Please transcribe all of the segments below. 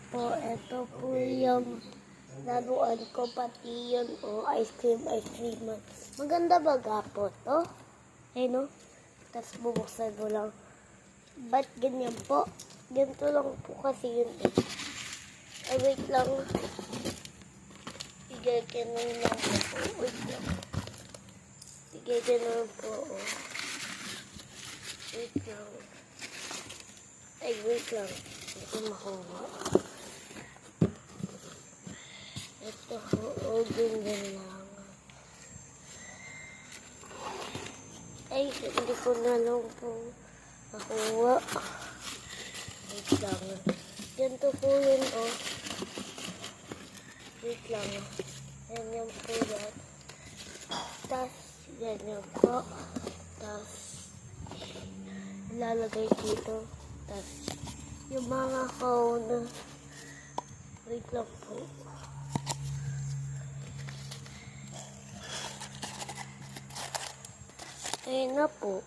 po, ito po yung laruan ko, pati yun, ice cream. Maganda baga po to? Ayun, no? Tapos bubuksan mo lang. Ba't ganyan po? Ganito lang po kasi yun eh. Ay, wait lang. Igaganon lang po. Wait lang. Igaganon po. Wait lang. Ay, wait lang. Hindi ko makuha. Ito po. Ganyan lang. Ay, hindi ko na lang po nakuha. Wait lang. Ganito po yun, Wait lang. Ganyan po yan. Tapos, ganyan po. Tapos, ilalagay dito. Tapos, yung mga cone. Wait lang po. Ayun na po.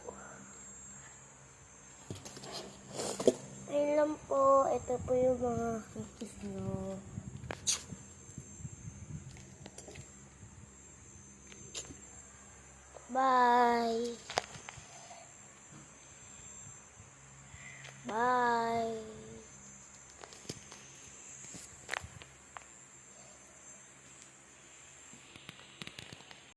Ayun lang po. Ito po yung mga cookies nyo. Bye! Bye!